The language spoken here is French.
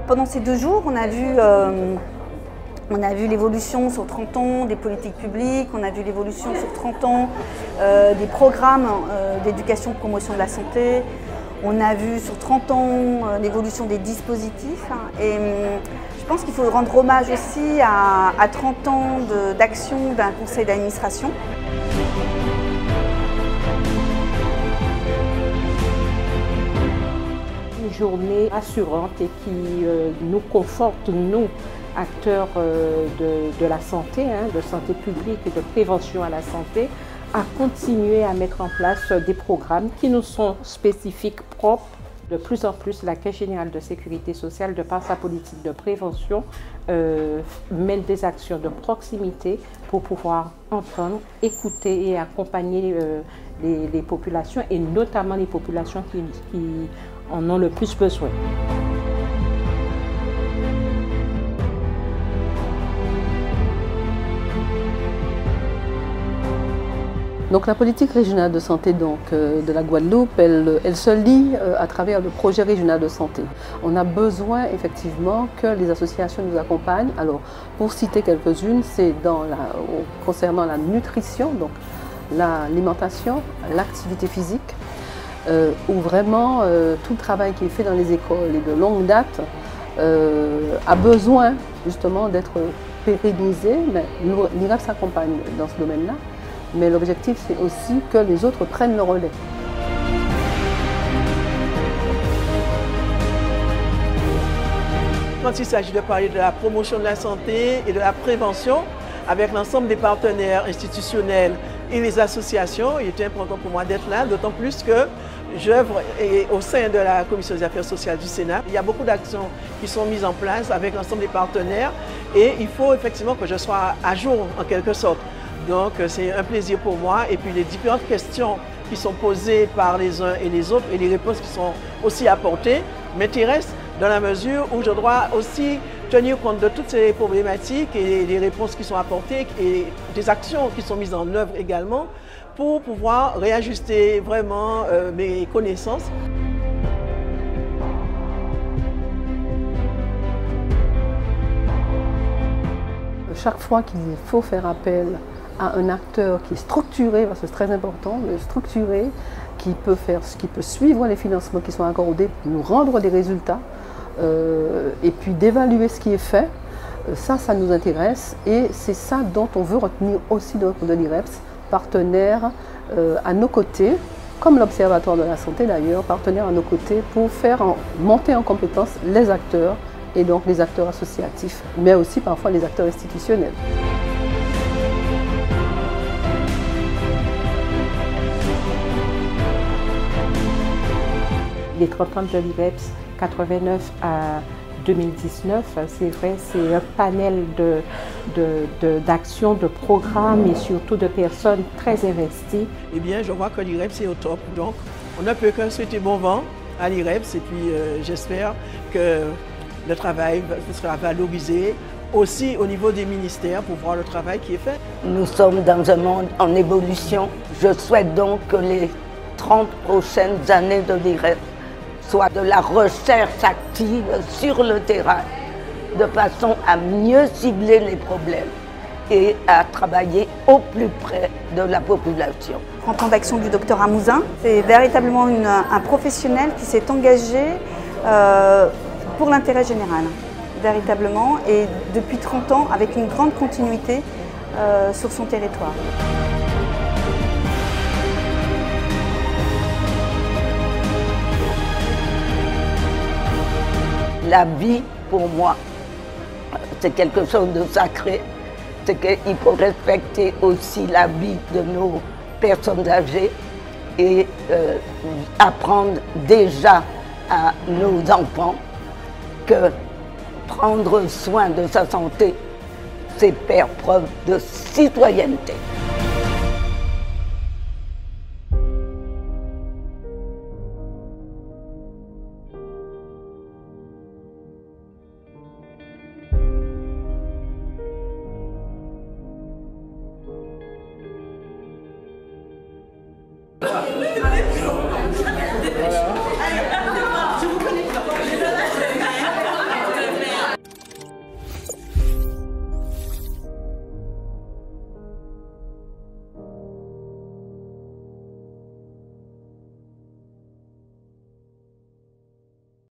pendant ces 2 jours, on a vu l'évolution sur 30 ans des politiques publiques, on a vu l'évolution sur 30 ans des programmes d'éducation de promotion de la santé, on a vu sur 30 ans l'évolution des dispositifs. Et je pense qu'il faut rendre hommage aussi à 30 ans d'action d'un conseil d'administration. Une journée rassurante et qui nous conforte, nous, acteurs de la santé, de santé publique et de prévention à la santé, à continuer à mettre en place des programmes qui nous sont spécifiques, propres. De plus en plus, la Caisse générale de sécurité sociale, de par sa politique de prévention, mène des actions de proximité pour pouvoir entendre, écouter et accompagner les populations, et notamment les populations qui en ont le plus besoin. Donc la politique régionale de santé de la Guadeloupe, elle se lie à travers le projet régional de santé. On a besoin effectivement que les associations nous accompagnent. Alors pour citer quelques-unes, c'est concernant la nutrition, donc l'alimentation, l'activité physique, où vraiment tout le travail qui est fait dans les écoles et de longue date a besoin justement d'être pérennisé. Mais l'IREP s'accompagne dans ce domaine-là. Mais l'objectif, c'est aussi que les autres prennent le relais. Quand il s'agit de parler de la promotion de la santé et de la prévention, avec l'ensemble des partenaires institutionnels et les associations, il était important pour moi d'être là, d'autant plus que j'œuvre au sein de la Commission des affaires sociales du Sénat. Il y a beaucoup d'actions qui sont mises en place avec l'ensemble des partenaires et il faut effectivement que je sois à jour en quelque sorte. Donc c'est un plaisir pour moi, et puis les différentes questions qui sont posées par les uns et les autres et les réponses qui sont aussi apportées m'intéressent dans la mesure où je dois aussi tenir compte de toutes ces problématiques et des réponses qui sont apportées et des actions qui sont mises en œuvre également pour pouvoir réajuster vraiment mes connaissances. Chaque fois qu'il faut faire appel à un acteur qui est structuré, parce que c'est très important, structuré, qui peut suivre les financements qui sont accordés, nous rendre des résultats, et puis d'évaluer ce qui est fait, ça nous intéresse, et c'est ça dont on veut retenir aussi de l'IREPS, partenaire à nos côtés, comme l'Observatoire de la santé d'ailleurs, partenaire à nos côtés pour faire monter en compétence les acteurs, et donc les acteurs associatifs, mais aussi parfois les acteurs institutionnels. Les 30 ans de l'IREPS, 89 à 2019, c'est vrai, c'est un panel d'actions, de programmes et surtout de personnes très investies. Eh bien, je vois que l'IREPS est au top, donc on ne peut que souhaiter bon vent à l'IREPS, et puis j'espère que le travail sera valorisé aussi au niveau des ministères pour voir le travail qui est fait. Nous sommes dans un monde en évolution. Je souhaite donc que les 30 prochaines années de l'IREPS soient de la recherche active sur le terrain, de façon à mieux cibler les problèmes et à travailler au plus près de la population. 30 ans d'action du docteur Amouzin, c'est véritablement un professionnel qui s'est engagé pour l'intérêt général, véritablement, et depuis 30 ans avec une grande continuité sur son territoire. La vie, pour moi, c'est quelque chose de sacré. C'est qu'il faut respecter aussi la vie de nos personnes âgées et apprendre déjà à nos enfants que prendre soin de sa santé, c'est faire preuve de citoyenneté. Voilà.